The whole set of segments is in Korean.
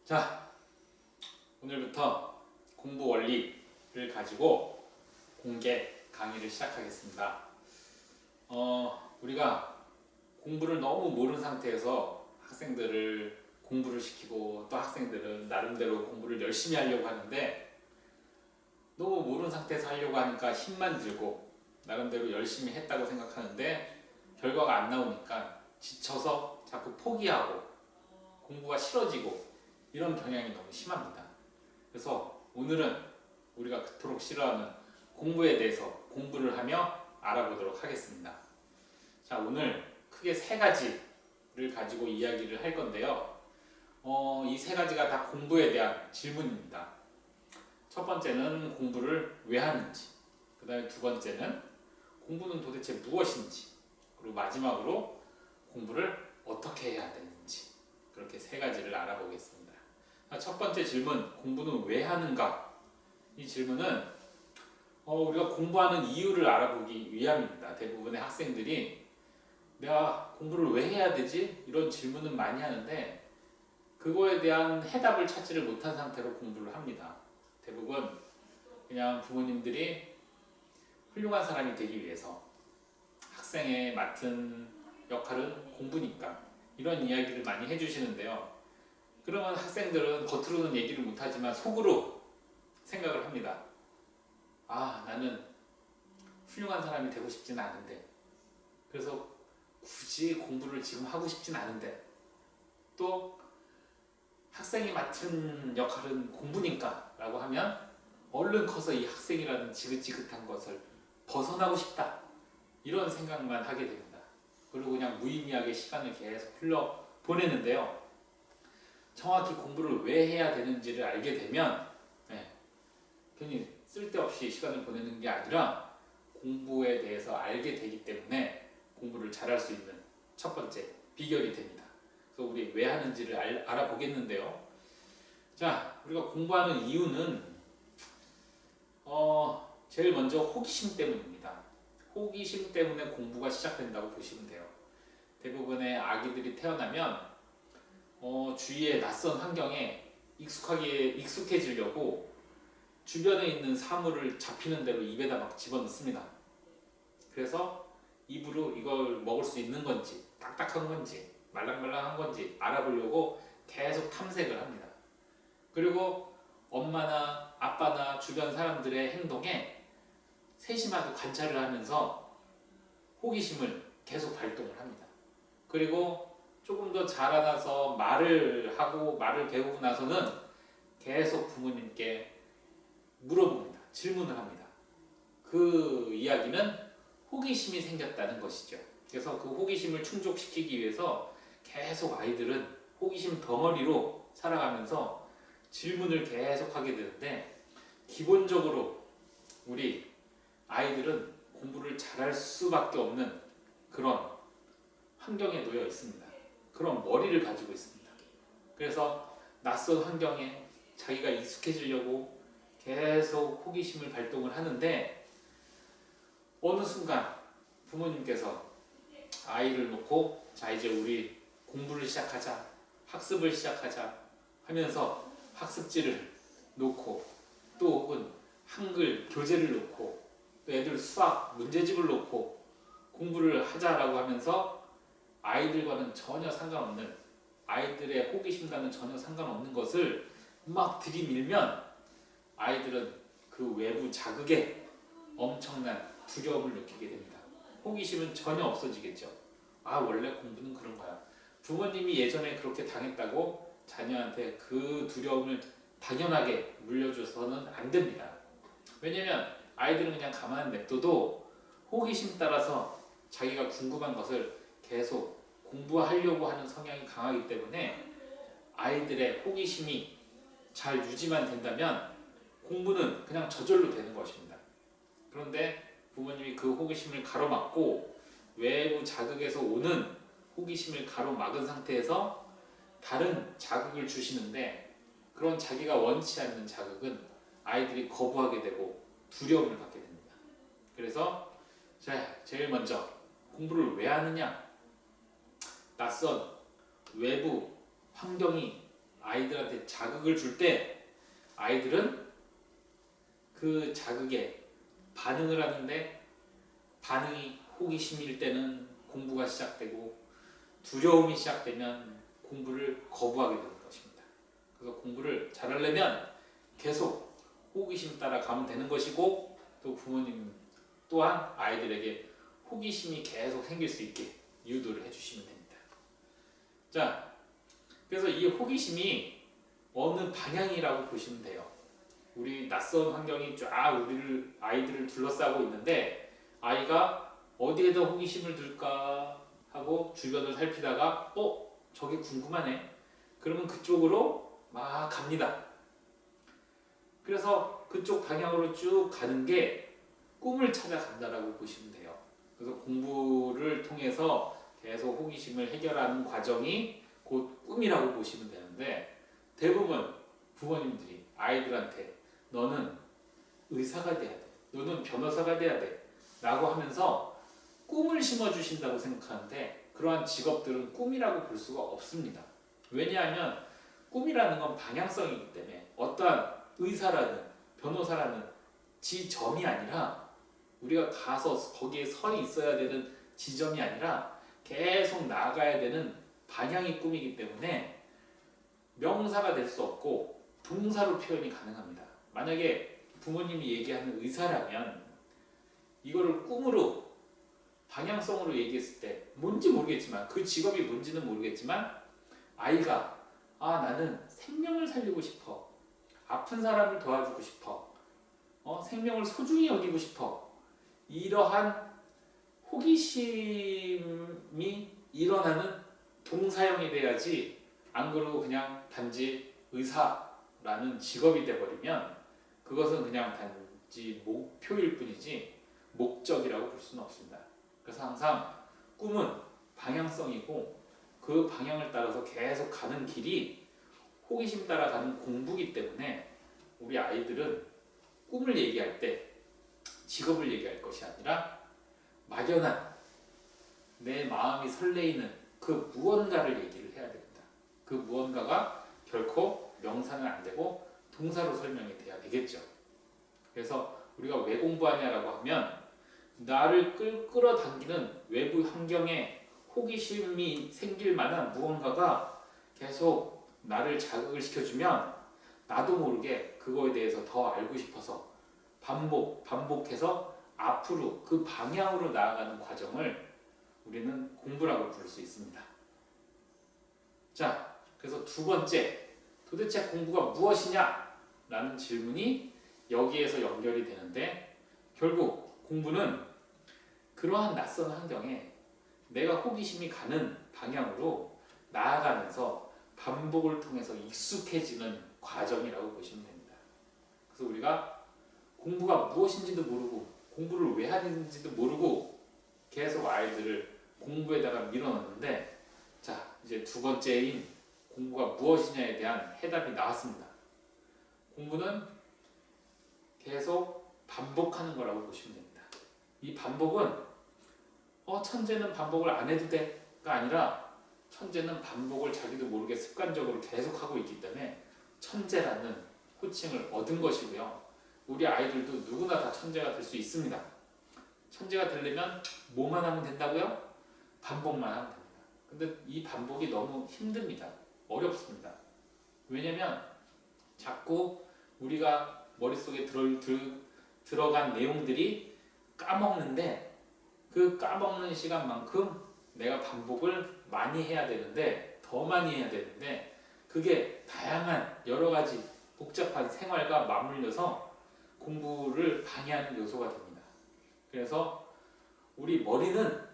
자, 오늘부터 공부 원리를 가지고 공개 강의를 시작하겠습니다. 우리가 공부를 너무 모르는 상태에서 학생들을 공부를 시키고 또 학생들은 나름대로 공부를 열심히 하려고 하는데 너무 모르는 상태에서 하려고 하니까 힘만 들고 나름대로 열심히 했다고 생각하는데 결과가 안 나오니까 지쳐서 자꾸 포기하고 공부가 싫어지고 이런 경향이 너무 심합니다. 그래서 오늘은 우리가 그토록 싫어하는 공부에 대해서 공부를 하며 알아보도록 하겠습니다. 자, 오늘 크게 세 가지를 가지고 이야기를 할 건데요. 이 세 가지가 다 공부에 대한 질문입니다. 첫 번째는 공부를 왜 하는지, 그 다음에 두 번째는 공부는 도대체 무엇인지, 그리고 마지막으로 공부를 어떻게 해야 되는지, 그렇게 세 가지를 알아보겠습니다. 첫 번째 질문, 공부는 왜 하는가? 이 질문은 우리가 공부하는 이유를 알아보기 위함입니다. 대부분의 학생들이 내가 공부를 왜 해야 되지? 이런 질문은 많이 하는데 그거에 대한 해답을 찾지를 못한 상태로 공부를 합니다. 대부분 그냥 부모님들이 훌륭한 사람이 되기 위해서 학생의 맡은 역할은 공부니까 이런 이야기를 많이 해주시는데요. 그러면 학생들은 겉으로는 얘기를 못하지만 속으로 생각을 합니다. 나는 훌륭한 사람이 되고 싶지는 않은데, 그래서 굳이 공부를 지금 하고 싶진 않은데, 또 학생이 맡은 역할은 공부니까 라고 하면 얼른 커서 이 학생이라는 지긋지긋한 것을 벗어나고 싶다, 이런 생각만 하게 됩니다. 그리고 그냥 무의미하게 시간을 계속 흘려 보내는데요. 정확히 공부를 왜 해야 되는지를 알게 되면 괜히 쓸데없이 시간을 보내는 게 아니라 공부에 대해서 알게 되기 때문에 공부를 잘할 수 있는 첫 번째 비결이 됩니다. 그래서 우리 왜 하는지를 알아보겠는데요. 자, 우리가 공부하는 이유는 제일 먼저 호기심 때문입니다. 호기심 때문에 공부가 시작된다고 보시면 돼요. 대부분의 아기들이 태어나면 주위의 낯선 환경에 익숙해지려고 주변에 있는 사물을 잡히는 대로 입에다 막 집어넣습니다. 그래서 입으로 이걸 먹을 수 있는 건지 딱딱한 건지 말랑말랑한 건지 알아보려고 계속 탐색을 합니다. 그리고 엄마나 아빠나 주변 사람들의 행동에 세심하게 관찰을 하면서 호기심을 계속 발동을 합니다. 그리고 조금 더 자라나서 말을 하고 말을 배우고 나서는 계속 부모님께 물어봅니다. 질문을 합니다. 그 이야기는 호기심이 생겼다는 것이죠. 그래서 그 호기심을 충족시키기 위해서 계속 아이들은 호기심 덩어리로 살아가면서 질문을 계속 하게 되는데, 기본적으로 우리 아이들은 공부를 잘할 수밖에 없는 그런 환경에 놓여 있습니다. 그런 머리를 가지고 있습니다. 그래서 낯선 환경에 자기가 익숙해지려고 계속 호기심을 발동을 하는데, 어느 순간 부모님께서 아이를 놓고 자, 이제 우리 공부를 시작하자, 학습을 시작하자 하면서 학습지를 놓고 또 혹은 한글 교재를 놓고 또 애들 수학 문제집을 놓고 공부를 하자라고 하면서 아이들과는 전혀 상관없는, 아이들의 호기심과는 전혀 상관없는 것을 막 들이밀면 아이들은 그 외부 자극에 엄청난 두려움을 느끼게 됩니다. 호기심은 전혀 없어지겠죠. 원래 공부는 그런 거야. 부모님이 예전에 그렇게 당했다고 자녀한테 그 두려움을 당연하게 물려줘서는 안 됩니다. 왜냐면 아이들은 그냥 가만히 냅둬도 호기심 따라서 자기가 궁금한 것을 계속 공부하려고 하는 성향이 강하기 때문에 아이들의 호기심이 잘 유지만 된다면 공부는 그냥 저절로 되는 것입니다. 그런데 부모님이 그 호기심을 가로막고 외부 자극에서 오는 호기심을 가로막은 상태에서 다른 자극을 주시는데, 그런 자기가 원치 않는 자극은 아이들이 거부하게 되고 두려움을 갖게 됩니다. 그래서 제일 먼저 공부를 왜 하느냐? 낯선 외부 환경이 아이들한테 자극을 줄 때 아이들은 그 자극에 반응을 하는데 반응이 호기심일 때는 공부가 시작되고 두려움이 시작되면 공부를 거부하게 되는 것입니다. 그래서 공부를 잘하려면 계속 호기심 따라 가면 되는 것이고 또 부모님 또한 아이들에게 호기심이 계속 생길 수 있게 유도를 해주시면 됩니다. 자, 그래서 이 호기심이 어느 방향이라고 보시면 돼요. 우리 낯선 환경이 쫙 아이들을 둘러싸고 있는데 아이가 어디에다 호기심을 둘까 하고 주변을 살피다가 저게 궁금하네. 그러면 그쪽으로 막 갑니다. 그래서 그쪽 방향으로 쭉 가는 게 꿈을 찾아간다라고 보시면 돼요. 그래서 공부를 통해서 계속 호기심을 해결하는 과정이 곧 꿈이라고 보시면 되는데 대부분 부모님들이 아이들한테 너는 의사가 돼야 돼. 너는 변호사가 돼야 돼. 라고 하면서 꿈을 심어주신다고 생각하는데 그러한 직업들은 꿈이라고 볼 수가 없습니다. 왜냐하면 꿈이라는 건 방향성이기 때문에 어떠한 의사라는 변호사라는 지점이 아니라 우리가 가서 거기에 서 있어야 되는 지점이 아니라 계속 나아가야 되는 방향이 꿈이기 때문에 명사가 될 수 없고 동사로 표현이 가능합니다. 만약에 부모님이 얘기하는 의사라면 이거를 꿈으로 방향성으로 얘기했을 때 뭔지 모르겠지만 그 직업이 뭔지는 모르겠지만 아이가 나는 생명을 살리고 싶어. 아픈 사람을 도와주고 싶어. 생명을 소중히 여기고 싶어. 이러한 호기심이 일어나는 동사형이 돼야지 안 그러고 그냥 단지 의사라는 직업이 돼버리면 그것은 그냥 단지 목표일 뿐이지 목적이라고 볼 수는 없습니다. 그래서 항상 꿈은 방향성이고 그 방향을 따라서 계속 가는 길이 호기심 따라 가는 공부이기 때문에 우리 아이들은 꿈을 얘기할 때 직업을 얘기할 것이 아니라 막연한 내 마음이 설레이는 그 무언가를 얘기를 해야 됩니다. 그 무언가가 결코 명사는 안 되고 동사로 설명이 돼야 되겠죠. 그래서 우리가 왜 공부하냐라고 하면 나를 끌어당기는 외부 환경에 호기심이 생길 만한 무언가가 계속 나를 자극을 시켜주면 나도 모르게 그거에 대해서 더 알고 싶어서 반복해서 앞으로 그 방향으로 나아가는 과정을 우리는 공부라고 부를 수 있습니다. 자, 그래서 두 번째, 도대체 공부가 무엇이냐? 라는 질문이 여기에서 연결이 되는데 결국 공부는 그러한 낯선 환경에 내가 호기심이 가는 방향으로 나아가면서 반복을 통해서 익숙해지는 과정이라고 보시면 됩니다. 그래서 우리가 공부가 무엇인지도 모르고 공부를 왜 하는지도 모르고 계속 아이들을 공부에다가 밀어넣는데 자, 이제 두 번째인 공부가 무엇이냐에 대한 해답이 나왔습니다. 공부는 계속 반복하는 거라고 보시면 됩니다. 이 반복은 천재는 반복을 안 해도 돼가 아니라 천재는 반복을 자기도 모르게 습관적으로 계속 하고 있기 때문에 천재라는 호칭을 얻은 것이고요. 우리 아이들도 누구나 다 천재가 될 수 있습니다. 천재가 되려면 뭐만 하면 된다고요? 반복만 하면 됩니다. 근데 이 반복이 너무 힘듭니다. 어렵습니다. 왜냐면 자꾸 우리가 머릿속에 들어간 내용들이 까먹는데 그 까먹는 시간만큼 내가 반복을 많이 해야 되는데 더 많이 해야 되는데 그게 다양한 여러 가지 복잡한 생활과 맞물려서 공부를 방해하는 요소가 됩니다. 그래서 우리 머리는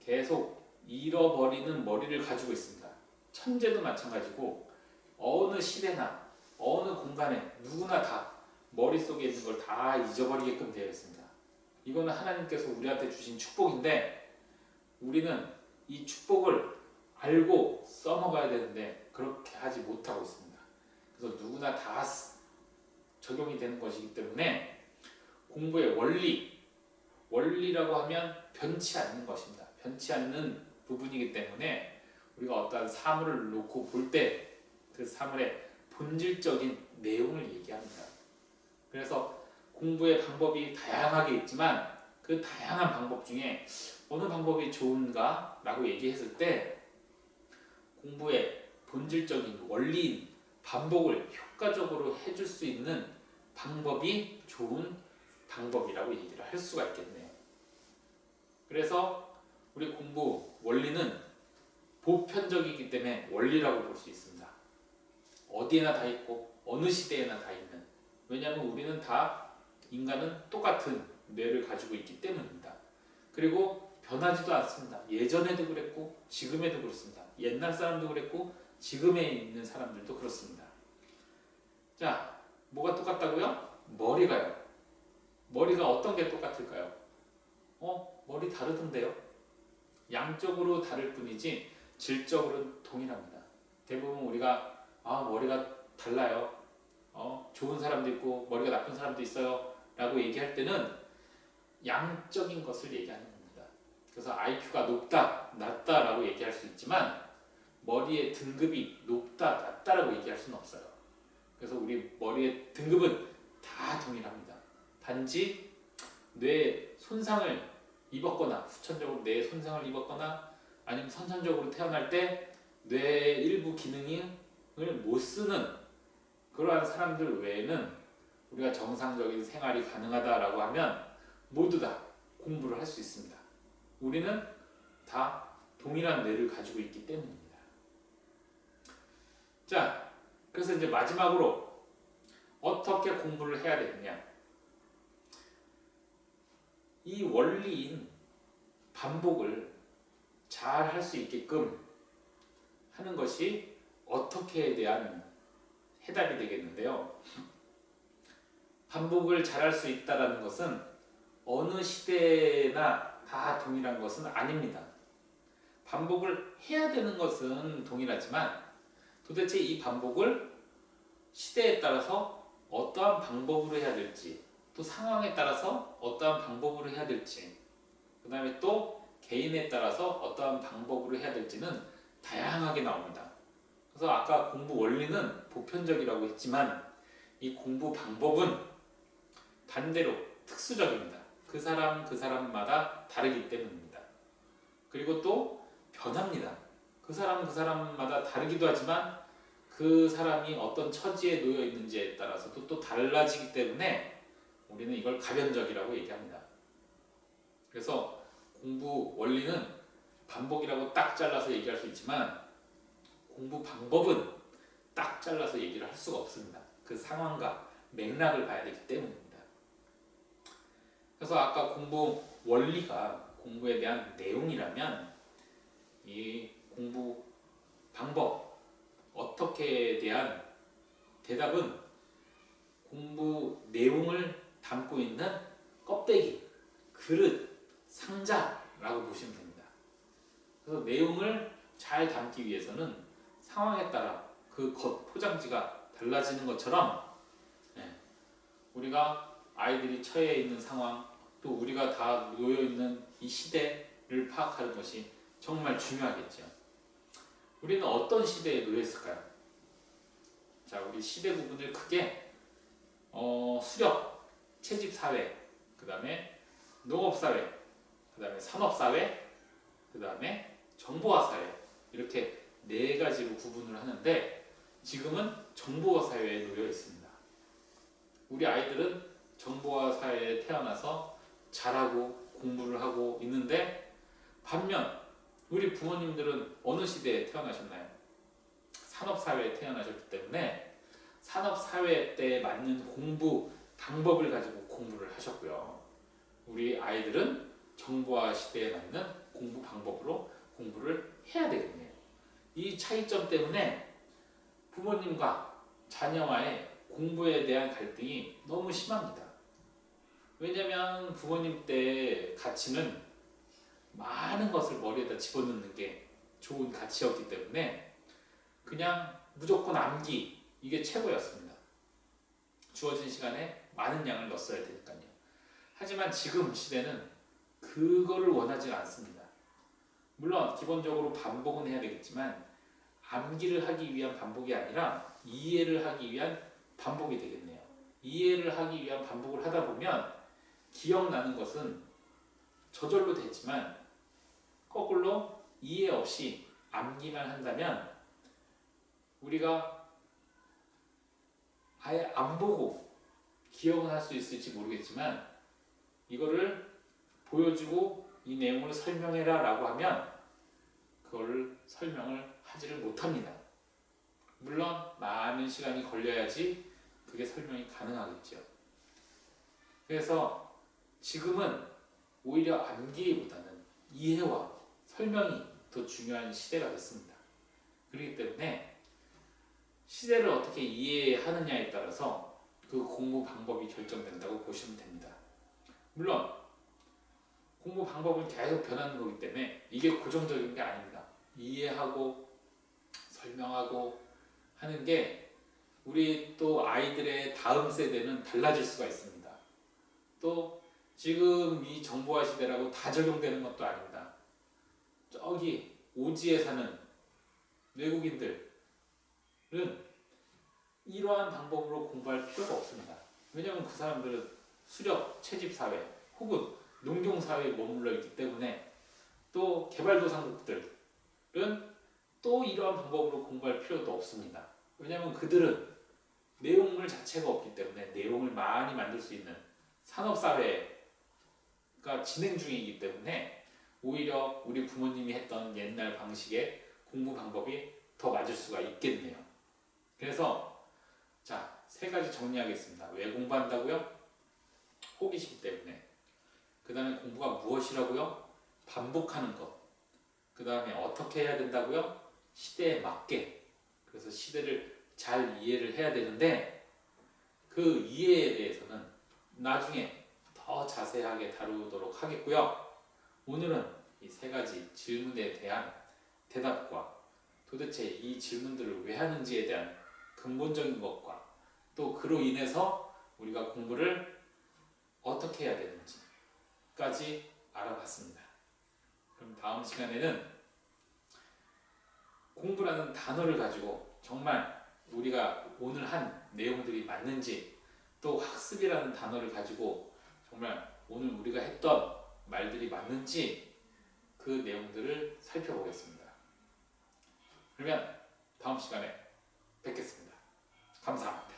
계속 잃어버리는 머리를 가지고 있습니다. 천재도 마찬가지고 어느 시대나 어느 공간에 누구나 다 머릿속에 있는 걸 다 잊어버리게끔 되어 있습니다. 이거는 하나님께서 우리한테 주신 축복인데 우리는 이 축복을 알고 써먹어야 되는데 그렇게 하지 못하고 있습니다. 그래서 누구나 다 적용이 되는 것이기 때문에 공부의 원리라고 하면 변치 않는 것입니다. 변치 않는 부분이기 때문에 우리가 어떠한 사물을 놓고 볼 때 그 사물의 본질적인 내용을 얘기합니다. 그래서 공부의 방법이 다양하게 있지만 그 다양한 방법 중에 어느 방법이 좋은가 라고 얘기했을 때 공부의 본질적인 원리인 반복을 효과적으로 해줄 수 있는 방법이 좋은 방법이라고 얘기를 할 수가 있겠네요. 그래서 우리 공부 원리는 보편적이기 때문에 원리라고 볼 수 있습니다. 어디에나 다 있고 어느 시대에나 다 있는, 왜냐하면 우리는 다 인간은 똑같은 뇌를 가지고 있기 때문입니다. 그리고 변하지도 않습니다. 예전에도 그랬고 지금에도 그렇습니다. 옛날 사람도 그랬고 지금에 있는 사람들도 그렇습니다. 자, 뭐가 똑같다고요? 머리가요. 머리가 어떤 게 똑같을까요? 머리 다르던데요? 양쪽으로 다를 뿐이지 질적으로는 동일합니다. 대부분 우리가 머리가 달라요. 좋은 사람도 있고 머리가 나쁜 사람도 있어요. 라고 얘기할 때는 양적인 것을 얘기하는 겁니다. 그래서 IQ가 높다, 낮다 라고 얘기할 수 있지만 머리의 등급이 높다, 낮다라고 얘기할 수는 없어요. 그래서 우리 머리의 등급은 다 동일합니다. 단지 뇌 손상을 입었거나 후천적으로 뇌 손상을 입었거나 아니면 선천적으로 태어날 때 뇌 일부 기능을 못 쓰는 그러한 사람들 외에는 우리가 정상적인 생활이 가능하다라고 하면 모두 다 공부를 할 수 있습니다. 우리는 다 동일한 뇌를 가지고 있기 때문입니다. 자, 그래서 이제 마지막으로 어떻게 공부를 해야 되느냐? 이 원리인 반복을 잘 할 수 있게끔 하는 것이 어떻게에 대한 해답이 되겠는데요. 반복을 잘 할 수 있다는 것은 어느 시대나 다 동일한 것은 아닙니다. 반복을 해야 되는 것은 동일하지만 도대체 이 반복을 시대에 따라서 어떠한 방법으로 해야 될지, 또 상황에 따라서 어떠한 방법으로 해야 될지, 그 다음에 또 개인에 따라서 어떠한 방법으로 해야 될지는 다양하게 나옵니다. 그래서 아까 공부 원리는 보편적이라고 했지만 이 공부 방법은 반대로 특수적입니다. 그 사람마다 다르기 때문입니다. 그리고 또 변합니다. 그 사람마다 다르기도 하지만 그 사람이 어떤 처지에 놓여 있는지에 따라서도 또 달라지기 때문에 우리는 이걸 가변적이라고 얘기합니다. 그래서 공부 원리는 반복이라고 딱 잘라서 얘기할 수 있지만 공부 방법은 딱 잘라서 얘기를 할 수가 없습니다. 그 상황과 맥락을 봐야 되기 때문입니다. 그래서 아까 공부 원리가 공부에 대한 내용이라면 이 공부 방법 어떻게에 대한 대답은 공부 내용을 담고 있는 껍데기, 그릇, 상자라고 보시면 됩니다. 그래서 내용을 잘 담기 위해서는 상황에 따라 그 겉 포장지가 달라지는 것처럼 우리가 아이들이 처해 있는 상황, 또 우리가 다 놓여 있는 이 시대를 파악하는 것이 정말 중요하겠죠. 우리는 어떤 시대에 놓여 있을까요? 자, 우리 시대 구분을 크게 수렵, 채집 사회, 그 다음에 농업 사회, 그 다음에 산업 사회, 그 다음에 정보화 사회, 이렇게 네 가지로 구분을 하는데 지금은 정보화 사회에 놓여 있습니다. 우리 아이들은 정보화 사회에 태어나서 잘하고 공부를 하고 있는데 반면 우리 부모님들은 어느 시대에 태어나셨나요? 산업사회에 태어나셨기 때문에 산업사회 때에 맞는 공부 방법을 가지고 공부를 하셨고요. 우리 아이들은 정보화 시대에 맞는 공부 방법으로 공부를 해야 되겠네요. 이 차이점 때문에 부모님과 자녀와의 공부에 대한 갈등이 너무 심합니다. 왜냐하면 부모님 때 가치는 많은 것을 머리에다 집어넣는 게 좋은 가치였기 때문에 그냥 무조건 암기, 이게 최고였습니다. 주어진 시간에 많은 양을 넣었어야 되니까요. 하지만 지금 시대는 그거를 원하지 않습니다. 물론 기본적으로 반복은 해야 되겠지만 암기를 하기 위한 반복이 아니라 이해를 하기 위한 반복이 되겠네요. 이해를 하기 위한 반복을 하다 보면 기억나는 것은 저절로 되지만 거꾸로 이해 없이 암기만 한다면 우리가 아예 안 보고 기억은 할 수 있을지 모르겠지만 이거를 보여주고 이 내용을 설명해라 라고 하면 그거를 설명을 하지를 못합니다. 물론 많은 시간이 걸려야지 그게 설명이 가능하겠죠. 그래서 지금은 오히려 암기보다는 이해와 설명이 더 중요한 시대가 됐습니다. 그렇기 때문에 시대를 어떻게 이해하느냐에 따라서 그 공부 방법이 결정된다고 보시면 됩니다. 물론 공부 방법은 계속 변하는 거기 때문에 이게 고정적인 게 아닙니다. 이해하고 설명하고 하는 게 우리 또 아이들의 다음 세대는 달라질 수가 있습니다. 또 지금 이 정보화 시대라고 다 적용되는 것도 아닙니다. 저기 오지에 사는 외국인들은 이러한 방법으로 공부할 필요가 없습니다. 왜냐하면 그 사람들은 수렵, 채집사회 혹은 농경사회에 머물러 있기 때문에 또 개발도상국들은 또 이러한 방법으로 공부할 필요도 없습니다. 왜냐하면 그들은 내용물 자체가 없기 때문에 내용을 많이 만들 수 있는 산업사회가 진행 중이기 때문에 오히려 우리 부모님이 했던 옛날 방식의 공부 방법이 더 맞을 수가 있겠네요. 그래서 자, 세 가지 정리하겠습니다. 왜 공부한다고요? 호기심 때문에. 그 다음에 공부가 무엇이라고요? 반복하는 것. 그 다음에 어떻게 해야 된다고요? 시대에 맞게. 그래서 시대를 잘 이해를 해야 되는데 그 이해에 대해서는 나중에 더 자세하게 다루도록 하겠고요. 오늘은 이 세 가지 질문에 대한 대답과 도대체 이 질문들을 왜 하는지에 대한 근본적인 것과 또 그로 인해서 우리가 공부를 어떻게 해야 되는지까지 알아봤습니다. 그럼 다음 시간에는 공부라는 단어를 가지고 정말 우리가 오늘 한 내용들이 맞는지 또 학습이라는 단어를 가지고 정말 오늘 우리가 했던 말들이 맞는지 그 내용들을 살펴보겠습니다. 그러면 다음 시간에 뵙겠습니다. 감사합니다.